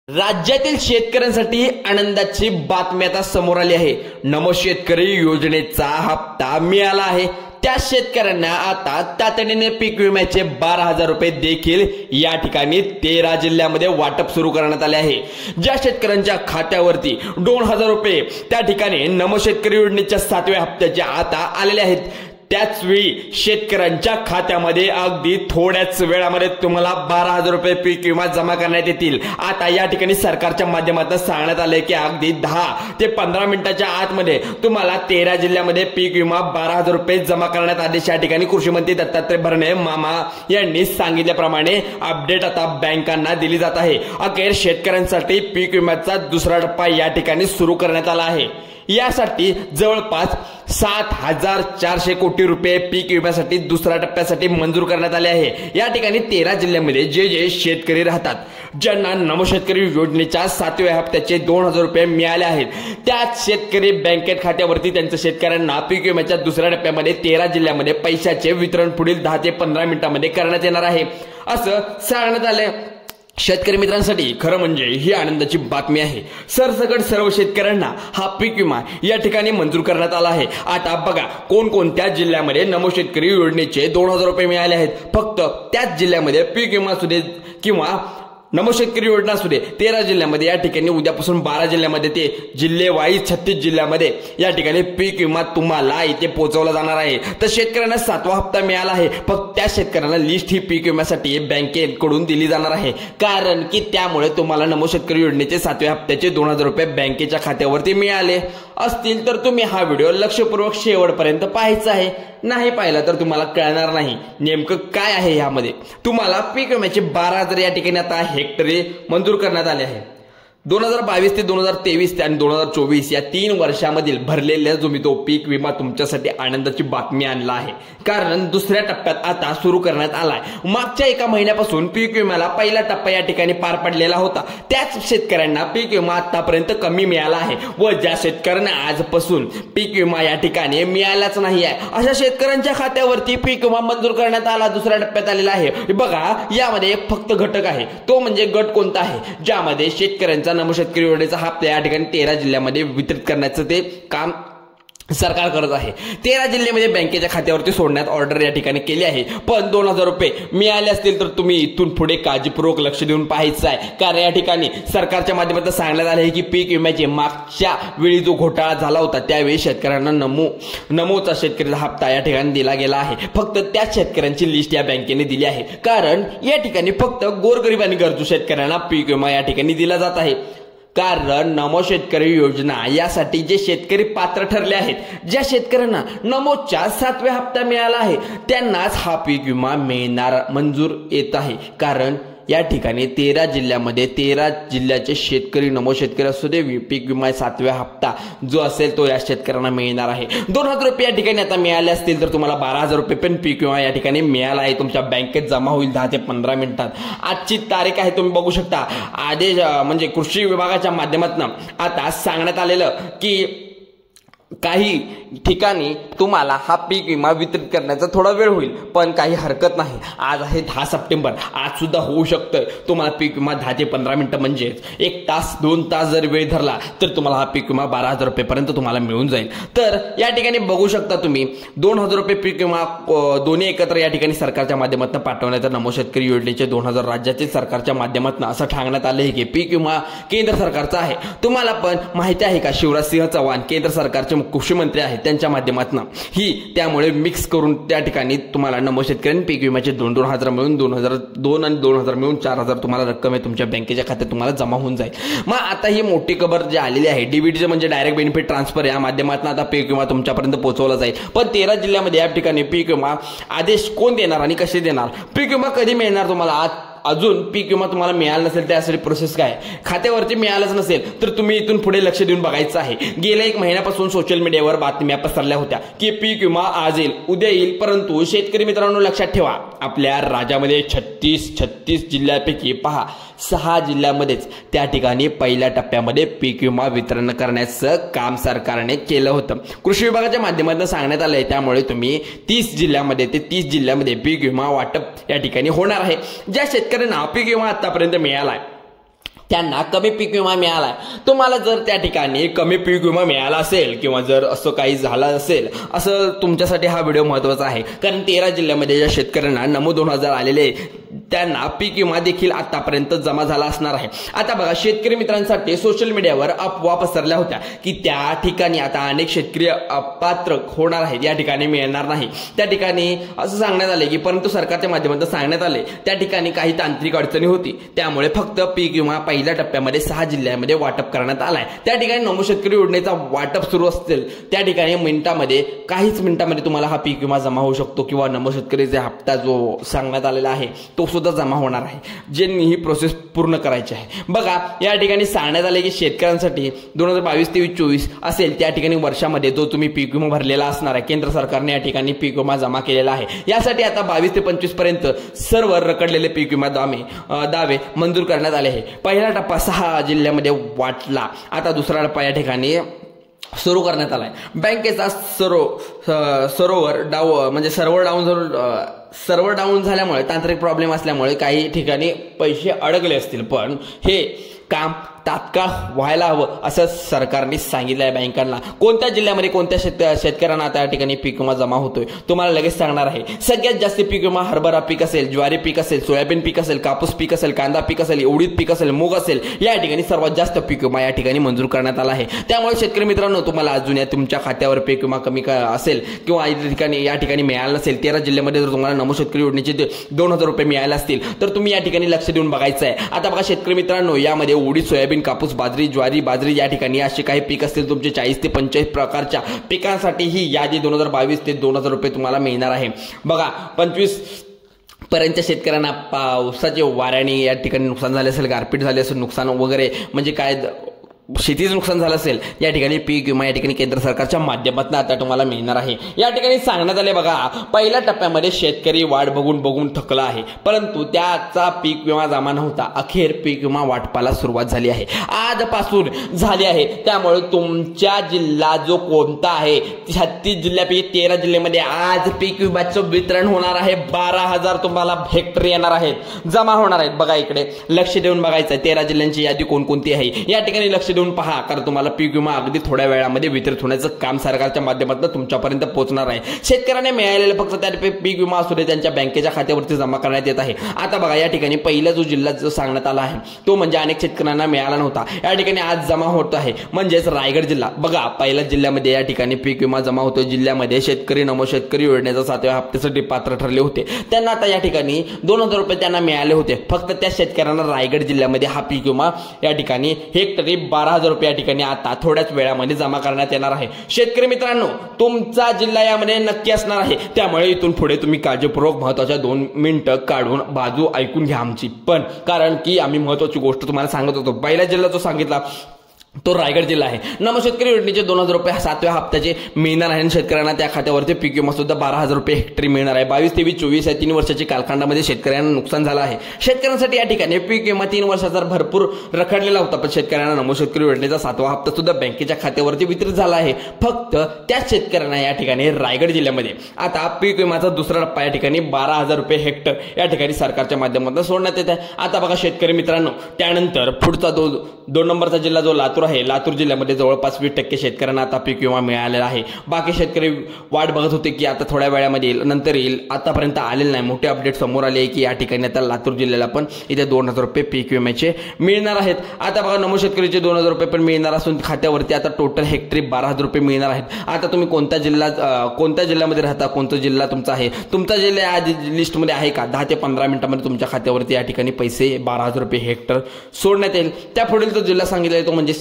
राज्यातील शेतकऱ्यांसाठी आनंदाची बातमी आता समोर आली आहे। नमो शेतकरी योजनेचा हप्ता मिळाला आहे। त्या शेतकऱ्यांना आता तातडीने पीक विम्याचे 12,000 रुपये देखील या ठिकाणी 13 जिल्ह्यामध्ये वाटप सुरू करण्यात आले आहे। ज्या शेतकऱ्यांच्या खात्यावरती 2,000 रुपये त्या ठिकाणी नमो शेतकरी योजनेच्या 7व्या हप्त्याचे आता आलेले आहेत, त्याच वेळी शेतकऱ्यांच्या खात्यामध्ये अगदी थोड्याच वेळामध्ये तुम्हाला 12,000 रुपये पीक विमा जमा करण्यात येतील। आता या ठिकाणी सरकारच्या माध्यमातून सांगण्यात आले की अगदी 10 ते 15 मिनिटाच्या आतमध्ये तुम्हाला 13 जिल्ह्यामध्ये पीक विमा 12,000 रुपये जमा करण्यात आदेश या ठिकाणी कृषी मंत्री दत्तात्रय भरणे मामा यांनी सांगितल्याप्रमाणे अपडेट आता बँकांना दिली जात आहे। अखेर शेतकऱ्यांसाठी पीक विम्याचा दुसरा टप्पा या ठिकाणी सुरू करण्यात आला आहे। यासाठी जवळपास 7,400 कोटी रुपये पीक विम्यासाठी दुसऱ्या टप्प्यासाठी मंजूर करण्यात आले आहे। या ठिकाणी 13 जिल्ह्यांमध्ये जे शेतकरी राहतात, ज्यांना नमो शेतकरी योजनेच्या 7व्या हप्त्याचे 2,000 रुपये मिळाले आहेत, त्याच शेतकरी बँकेत खात्यावरती त्यांच्या शेतकऱ्यांना पीक विम्याच्या दुसऱ्या टप्प्यामध्ये 13 जिल्ह्यांमध्ये पैशाचे वितरण पुढील 10 ते 15 मिनिटांमध्ये करण्यात येणार आहे, असं सांगण्यात आले। शेतकरी मित्रांसाठी खरं म्हणजे ही आनंदाची बातमी आहे। सरसकट सर्व शेतकऱ्यांना हा पीक विमा या ठिकाणी मंजूर करण्यात आला आहे। आता बघा कोणकोणत्या जिल्ह्यामध्ये नमो शेतकरी योजनेचे 2,000 रुपये मिळाले आहेत। फक्त त्याच जिल्ह्यामध्ये पीक विमा सुदे किंवा नमो शेतकरी योजना असू दे 13 जिल्ह्यामध्ये या ठिकाणी उद्यापासून 12 जिल्ह्यामध्ये ते जिल्हे वाईज 36 जिल्ह्यामध्ये या ठिकाणी पीक विमा तुम्हाला इथे पोहोचवला जाणार आहे। तर शेतकऱ्यांना 7वा हप्ता मिळाला आहे। फक्त त्या शेतकऱ्यांना लिस्ट ही पीक विम्यासाठी बँकेकडून दिली जाणार आहे, कारण की त्यामुळे तुम्हाला नमो शेतकरी योजनेचे 7व्या हप्त्याचे 2,000 रुपये बँकेच्या खात्यावरती मिळाले असतील तर तुम्ही हा व्हिडिओ लक्षपूर्वक शेवटपर्यंत पाहायचा आहे। नाही पाहिला तर तुम्हाला कळणार नाही नेमकं काय आहे। यामध्ये तुम्हाला पीक विम्याचे 12,000 या ठिकाणी आता हेक्टरी मंजूर करण्यात आले आहे। 2022 ते 2023 आणि 2024 या 3 वर्षामधील भरलेल्या तुम्ही तो पीक विमा तुमच्यासाठी आनंदाची बातमी आणला आहे, कारण दुसऱ्या टप्प्यात आता सुरू करण्यात आलाय। मागच्या एका महिन्यापासून पीक विम्याला पहिला टप्पा या ठिकाणी पार पडलेला होता, त्याच शेतकऱ्यांना पीक विमा आतापर्यंत कमी मिळाला आहे व ज्या शेतकऱ्यांना आजपासून पीक विमा या ठिकाणी मिळालाच नाही आहे, अशा शेतकऱ्यांच्या खात्यावरती पीक विमा मंजूर करण्यात आला, दुसऱ्या टप्प्यात आलेला आहे। बघा यामध्ये एक फक्त घटक आहे, तो म्हणजे गट कोणता आहे, ज्यामध्ये शेतकऱ्यांचा नमो शेतकरी योजनेचा हप्ता या ठिकाणी 13 जिल्ह्यामध्ये वितरित करण्याचं ते काम सरकार करत आहे। 13 जिल्ह्यामध्ये बँकेच्या खात्यावरती सोडण्यात ऑर्डर या ठिकाणी केली आहे, पण 2,000 रुपये मिळाले असतील तर तुम्ही इथून पुढे काळजीपूर्वक लक्ष देऊन पाहायचं आहे, कारण या ठिकाणी सरकारच्या माध्यमातून सांगण्यात आले आहे की पीक विम्याचे मागच्या वेळी जो घोटाळा झाला होता त्यावेळी शेतकऱ्यांना नमोचा शेतकरीचा हप्ता या ठिकाणी दिला गेला आहे। फक्त त्या शेतकऱ्यांची लिस्ट या बँकेने दिली आहे, कारण या ठिकाणी फक्त गोरगरीब आणि गरजू शेतकऱ्यांना पीक विमा या ठिकाणी दिला जात आहे। कारण नमो शेतकरी योजना यासाठी जे शेतकरी पात्र ठरले आहेत, ज्या शेतकऱ्यांना नमोच्या 7व्या हप्ता मिळाला आहे, त्यांनाच हा पीक विमा मिळणार मंजूर येत आहे। कारण या ठिकाणी 13 जिल्ह्यामध्ये 13 जिल्ह्याचे शेतकरी नमो शेतकरी असू दे पीक विमा 7व्या हप्ता जो असेल तो या शेतकऱ्यांना मिळणार आहे। 2,000 रुपये या ठिकाणी आता मिळाले असतील तर तुम्हाला 12,000 रुपये पण पीक विमा या ठिकाणी मिळाला आहे, तुमच्या बँकेत जमा होईल 10 ते 15 मिनिटात। आजची तारीख आहे, तुम्ही बघू शकता। आदेश म्हणजे कृषी विभागाच्या माध्यमातून आता सांगण्यात आलेलं की काही ठिकाणी तुम्हाला हा पीक विमा वितरित करण्याचा थोडा वेळ होईल, पण काही हरकत नाही। आज आहे 10 सप्टेंबर, आज सुद्धा होऊ शकतं तुम्हाला पीक विमा 10 ते 15 मिनिटं म्हणजे 1 तास 2 तास जर वेळ धरला तर तुम्हाला हा पीक विमा 12,000 रुपयेपर्यंत तुम्हाला मिळून जाईल। तर या ठिकाणी बघू शकता तुम्ही 2,000 रुपये पीक विमा दोन्ही एकत्र या ठिकाणी सरकारच्या माध्यमातून पाठवण्यात, नमो शेतकरी योजनेचे 2,000 राज्यातील सरकारच्या माध्यमातून असं सांगण्यात आले की पीक विमा केंद्र सरकारचा आहे। तुम्हाला पण माहिती आहे का, शिवराज सिंह चौहान केंद्र सरकारचे कृषी मंत्री आहेत, त्यांच्या माध्यमातून ही त्यामुळे मिक्स करून त्या ठिकाणी तुम्हाला नमो शेतकऱ्यांनी पीक विम्याचे 2,000 मिळून 2,002 आणि 2,000 मिळून 4,000 तुम्हाला रक्कम आहे तुमच्या बँकेच्या खात्यात तुम्हाला जमा होऊन जाईल। मग आता ही मोठी खबर जी आलेली आहे, डीबीटी म्हणजे डायरेक्ट बेनिफिट ट्रान्सफर, या माध्यमातून आता पीक विमा तुमच्यापर्यंत पोहोचवला जाईल। पण 13 जिल्ह्यामध्ये या ठिकाणी पीक विमा आदेश कोण देणार आणि कसे देणार, पीक विमा कधी मिळणार तुम्हाला, अजून पीक विमा तुम्हाला मिळाला नसेल त्यासाठी प्रोसेस काय, खात्यावरती मिळालंच नसेल तर तुम्ही इथून पुढे लक्ष देऊन बघायचं आहे। गेल्या 1 महिन्यापासून सोशल मीडियावर बातम्या पसरल्या होत्या की पीक विमा आज येईल उद्या येईल, परंतु शेतकरी मित्रांनो लक्षात ठेवा, आपल्या राज्यामध्ये 36 जिल्ह्यापैकी पहा 6 जिल्ह्यामध्येच त्या ठिकाणी पहिल्या टप्प्यामध्ये पीक विमा वितरण करण्याचं काम सरकारने केलं होतं, कृषी विभागाच्या माध्यमातून सांगण्यात आलंय। त्यामुळे तुम्ही 30 जिल्ह्यामध्ये ते 30 जिल्ह्यामध्ये पीक विमा वाटप या ठिकाणी होणार आहे। ज्या शेतकऱ्यांना पीक विमा आतापर्यंत मिळाला त्यांना कमी पीक विमा मिळालाय। तुम्हाला जर त्या ठिकाणी कमी पीक विमा मिळाला असेल किंवा जर असं काही झालं असेल, असं तुमच्यासाठी हा व्हिडिओ महत्त्वाचा आहे, कारण 13 जिल्ह्यामध्ये ज्या शेतकऱ्यांना नमो 2000 आलेले त्यांना पीक विमा देखील आतापर्यंत जमा झाला असणार आहे। आता बघा, शेतकरी मित्रांसाठी सोशल मीडियावर अफवा पसरल्या होत्या की त्या ठिकाणी आता अनेक शेतकरी अपात्र होणार आहेत, या ठिकाणी मिळणार नाही। त्या ठिकाणी असं सांगण्यात आले की परंतु सरकारच्या माध्यमातून सांगण्यात आले त्या ठिकाणी काही तांत्रिक अडचणी होती, त्यामुळे फक्त पीक विमा पहिल्या टप्प्यामध्ये 6 जिल्ह्यांमध्ये वाटप करण्यात आलाय। त्या ठिकाणी नमो शेतकरी योजनेचा वाटप सुरू असतील त्या ठिकाणी काहीच मिनिटांमध्ये तुम्हाला हा पीक विमा जमा होऊ शकतो किंवा नमो शेतकरीचा हप्ता जो सांगण्यात आलेला आहे तो सुद्धा जमा होणार आहे, ज्यांनी ही प्रोसेस पूर्ण करायची आहे। बघा, या ठिकाणी सांगण्यात आले की शेतकऱ्यांसाठी 2022-23-24 असेल त्या ठिकाणी वर्षामध्ये जो तुम्ही पीक विमा भरलेला असणार आहे, केंद्र सरकारने या ठिकाणी पीक विमा जमा केलेला आहे। यासाठी आता 22 ते 25 पर्यंत सर्व रखडलेले पीक विमा दावे मंजूर करण्यात आले आहे। पहिला टप्पा 6 जिल्ह्यामध्ये वाटला, आता दुसरा टप्पा या ठिकाणी सुरू करण्यात आलाय। बँकेचा सर्व्हर डाऊन झाल्यामुळे, तांत्रिक प्रॉब्लेम असल्यामुळे काही ठिकाणी पैसे अडकले असतील, पण हे काम तात्काळ व्हायला हवं असं सरकारने सांगितलं आहे बँकांना। कोणत्या जिल्ह्यामध्ये कोणत्या शेतकऱ्यांना त्या ठिकाणी पीक विमा जमा होतोय तुम्हाला लगेच सांगणार आहे। सगळ्यात जास्त पीक विमा हरभरा पीक असेल, ज्वारी पीक असेल, सोयाबीन पीक असेल, कापूस पीक असेल, कांदा पीक असेल, उडीद पीक असेल, मूग असेल, या ठिकाणी सर्वात जास्त पीक विमा या ठिकाणी मंजूर करण्यात आला आहे। त्यामुळे शेतकरी मित्रांनो, तुम्हाला अजून तुमच्या खात्यावर पीक विमा कमी असेल किंवा या ठिकाणी मिळाला नसेल, 13 जिल्ह्यामध्ये जर तुम्हाला नमो शेतकरी योजनेचे 2000 रुपये मिळाले असतील तर तुम्ही या ठिकाणी लक्ष देऊन बघायचं आहे। आता बघा शेतकरी मित्रांनो, यामध्ये उडीद, सोयाबीन, कापूस, बाजरी, ज्वारी, बाजरी या ठिकाणी असे काही पीक असतील तुमचे 40 ते 45 प्रकारच्या पिकांसाठी ही यादी 2022 ते 2000 रुपये तुम्हाला मिळणार आहे। बघा, 25 पर्यंतच्या शेतकऱ्यांना पावसाचे वाऱ्याने या ठिकाणी नुकसान झाले असेल, गारपीट झाले असेल, नुकसान वगैरे म्हणजे काय शेतीचं नुकसान झालं असेल, या ठिकाणी पीक विमा या ठिकाणी केंद्र सरकारच्या माध्यमातून आता तुम्हाला मिळणार आहे। या ठिकाणी सांगण्यात आले, बघा, पहिल्या टप्प्यामध्ये शेतकरी वाट बघून थकला आहे, परंतु त्याचा पीक विमा जमा नव्हता। अखेर पीक विमा वाटपाला सुरुवात झाली आहे, आजपासून झाली आहे। त्यामुळे तुमच्या जिल्हा जो कोणता आहे, 36 जिल्ह्यापैकी 13 जिल्ह्यामध्ये आज पीक विम्याचं वितरण होणार आहे। 12,000 तुम्हाला हेक्टर येणार आहेत, जमा होणार आहेत। बघा, इकडे लक्ष देऊन बघायचं, 13 जिल्ह्यांची यादी कोणकोणती आहे या ठिकाणी लक्ष देऊन पहा, कारण तुम्हाला पीक विमा अगदी थोड्या वेळामध्ये वितरित होण्याचं काम सरकारच्या माध्यमातून तुमच्यापर्यंत पोहोचणार आहे। शेतकऱ्यांना मिळालेले फक्त त्या पीक विमा असू दे त्यांच्या बँकेच्या खात्यावरती जमा करण्यात येत आहे। आता बघा, या ठिकाणी पहिला जो जिल्हा जो सांगण्यात आला आहे तो म्हणजे अनेक शेतकऱ्यांना मिळाला नव्हता, या ठिकाणी आज जमा होत आहे, म्हणजेच रायगड जिल्हा। बघा, पहिल्या जिल्ह्यामध्ये या ठिकाणी पीक विमा जमा होतो। जिल्ह्यामध्ये शेतकरी नमो शेतकरी योजनेचा 7व्या हप्त्यासाठी पात्र ठरले होते, त्यांना आता या ठिकाणी 2000 रुपये त्यांना मिळाले होते। फक्त त्या शेतकऱ्यांना रायगड जिल्ह्यामध्ये हा पीक विमा या ठिकाणी हेक्टरी 12,000 रुपये या ठिकाणी आता थोड्याच वेळामध्ये जमा करण्यात येणार आहे। शेतकरी मित्रांनो, तुमचा जिल्हा यामध्ये नक्की असणार आहे, त्यामुळे इथून पुढे तुम्ही काळजीपूर्वक महत्त्वाच्या 2 मिनिटं काढून बाजू ऐकून घ्या आमची, पण कारण की आम्ही महत्त्वाची गोष्ट तुम्हाला सांगत होतो। पहिला जिल्हा जो सांगितला तो रायगड जिल्हा आहे। नमो शेतकरी योजनेचे 2000 रुपये 7व्या हप्त्याचे मिळणार आहे। शेतकऱ्यांना त्या खात्यावरती पीक विमा सुद्धा 12,000 रुपये हेक्टरी मिळणार आहे। 22-23-24 या 3 वर्षाच्या कालखंडामध्ये शेतकऱ्यांना नुकसान झालं आहे। शेतकऱ्यांसाठी या ठिकाणी पीक विमा 3 वर्षाचा भरपूर रखडलेला होता, पण शेतकऱ्यांना नमो शेतकरी योजनेचा 7वा हप्ता सुद्धा बँकेच्या खात्यावरती वितरित झाला आहे। फक्त त्याच शेतकऱ्यांना या ठिकाणी रायगड जिल्ह्यामध्ये आता पीक विमाचा दुसरा टप्पा या ठिकाणी 12,000 रुपये हेक्टर या ठिकाणी सरकारच्या माध्यमातून सोडण्यात येत आहे। आता बघा शेतकरी मित्रांनो, त्यानंतर पुढचा 2 नंबरचा जिल्हा जो लातूर आहे, लातूर जिल्ह्यामध्ये जवळपास 20% शेतकऱ्यांना आता पीक विमा मिळालेला आहे। बाकी शेतकरी वाट बघत होते की आता थोड्या वेळामध्ये येईल, नंतर येईल, आतापर्यंत आलेलं नाही। मोठे अपडेट समोर आले की या ठिकाणी आता लातूर जिल्ह्याला पण इथे 2000 रुपये पीक विम्याचे मिळणार आहेत। आता बघा, नमो शेतकरीचे 2000 रुपये पण मिळणार असून खात्यावरती आता टोटल हेक्टरी 12,000 रुपये मिळणार आहेत। आता तुम्ही कोणत्या जिल्ह्यामध्ये राहता, कोणता जिल्हा तुमचा आहे, तुमचा जिल्हा आज लिस्टमध्ये आहे का, 10 ते 15 मिनिटांमध्ये तुमच्या खात्यावरती या ठिकाणी पैसे 12,000 रुपये हेक्टर सोडण्यात येईल। त्या पुढील जो जिल्हा सांगितला तो म्हणजे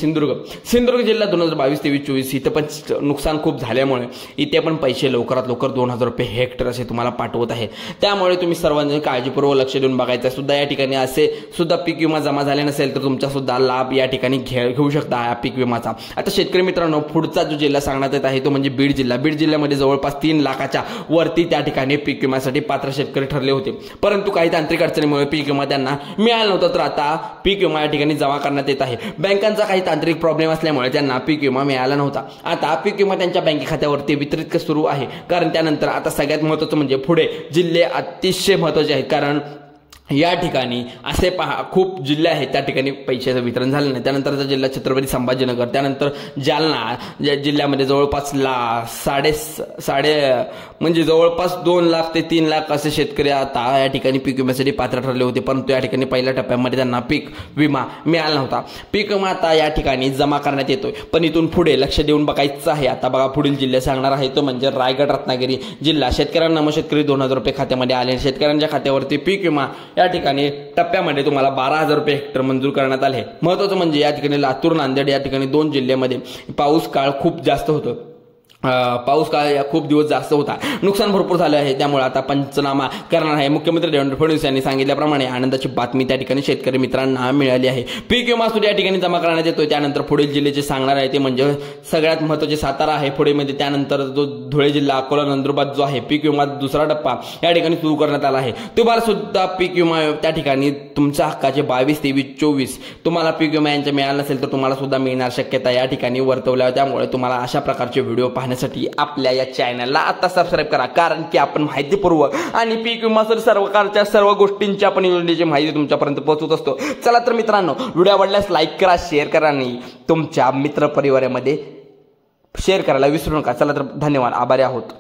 सिंधुदुर्ग जिल्हा 2022-23-24 इथं पण नुकसान खूप झाल्यामुळे इथे पण पैसे लवकरात लवकर 2000 रुपये हेक्टर असे तुम्हाला पाठवत आहे। त्यामुळे तुम्ही सर्वांनी काळजीपूर्वक लक्ष देऊन बघायचं सुद्धा। या ठिकाणी असे सुद्धा पीक विमा जमा झाले नसेल तर तुमचा सुद्धा लाभ या ठिकाणी घेऊ शकता हा पीक विमाचा। आता शेतकरी मित्रांनो, पुढचा जो जिल्हा सांगण्यात येत आहे तो म्हणजे बीड जिल्हा। बीड जिल्ह्यामध्ये जवळपास 3 लाखाच्या वरती त्या ठिकाणी पीक विम्यासाठी पात्र शेतकरी ठरले होते, परंतु काही तांत्रिक अडचणीमुळे पीक विमा त्यांना मिळाला नव्हता, तर आता पीक विमा या ठिकाणी जमा करण्यात येत आहे। बँकांचा काही तांत्रिक प्रॉब्लेम असल्यामुळे त्यांना पीक विमा मिळाला नव्हता। आता पीक विमा त्यांच्या बँके खात्यावरती वितरित सुरू आहे, कारण त्यानंतर आता सगळ्यात महत्त्वाचं म्हणजे पुढे जिल्हे अतिशय महत्त्वाचे आहेत, कारण या ठिकाणी असे पहा खूप जिल्हे आहेत त्या ठिकाणी पैशाचं वितरण झालं नाही. त्यानंतरचा जिल्हा छत्रपती संभाजीनगर, त्यानंतर जालना जिल्ह्यामध्ये जवळपास म्हणजे जवळपास 2 लाख ते 3 लाख असे शेतकरी आता या ठिकाणी पीक विम्यासाठी पात्र ठरले होते, परंतु या ठिकाणी पहिल्या टप्प्यामध्ये त्यांना पीक विमा मिळाला नव्हता. पीक विमा आता या ठिकाणी जमा करण्यात येतोय, पण इथून पुढे लक्ष देऊन बघायचं आहे. आता बघा पुढील जिल्हा सांगणार आहे तो म्हणजे रायगड रत्नागिरी जिल्हा. शेतकऱ्यांना मग शेतकरी 2000 रुपये खात्यामध्ये आले. शेतकऱ्यांच्या खात्यावरती पीक विमा या ठिकाणी टप्प्यामध्ये तुम्हाला 12,000 रुपये हेक्टर मंजूर करण्यात आले. महत्त्वाचं म्हणजे या ठिकाणी लातूर, नांदेड या ठिकाणी 2 जिल्ह्यामध्ये पाऊस काळ खूप जास्त होतं. पाऊस काळ खूप दिवस जास्त होता, नुकसान भरपूर झालं आहे. त्यामुळे आता पंचनामा करणार आहे. मुख्यमंत्री देवेंद्र फडणवीस यांनी सांगितल्याप्रमाणे आनंदाची बातमी त्या ठिकाणी शेतकरी मित्रांना मिळाली आहे. पीक विमा सुद्धा या ठिकाणी जमा करण्यात येतोय. त्यानंतर पुढील जिल्ह्याचे सांगणार आहे ते म्हणजे सगळ्यात महत्त्वाचे सातारा आहे पुढे मध्ये. त्यानंतर जो धुळे जिल्हा, अकोला, नंदुरबार जो आहे पीक विमा दुसरा टप्पा या ठिकाणी सुरू करण्यात आला आहे. तुम्हाला सुद्धा पीक विमा त्या ठिकाणी तुमच्या हक्काचे 22, 23, 24 तुम्हाला पीक विमा यांच्या मिळाला नसेल तर तुम्हाला सुद्धा मिळणार शक्यता या ठिकाणी वर्तवल्या. त्यामुळे तुम्हाला अशा प्रकारचे व्हिडिओ पाहण्यासाठी आपल्या या चॅनलला आता सबस्क्राईब करा, कारण की आपण माहितीपूर्वक आणि पीक विमा सरकारच्या सर्व गोष्टींची आपण योजनेची माहिती तुमच्यापर्यंत पोहोचवत असतो. चला तर मित्रांनो, व्हिडिओ आवडल्यास लाईक करा, शेअर करा आणि तुमच्या मित्रपरिवारामध्ये शेअर करायला विसरू नका. चला तर धन्यवाद, आभारी आहोत.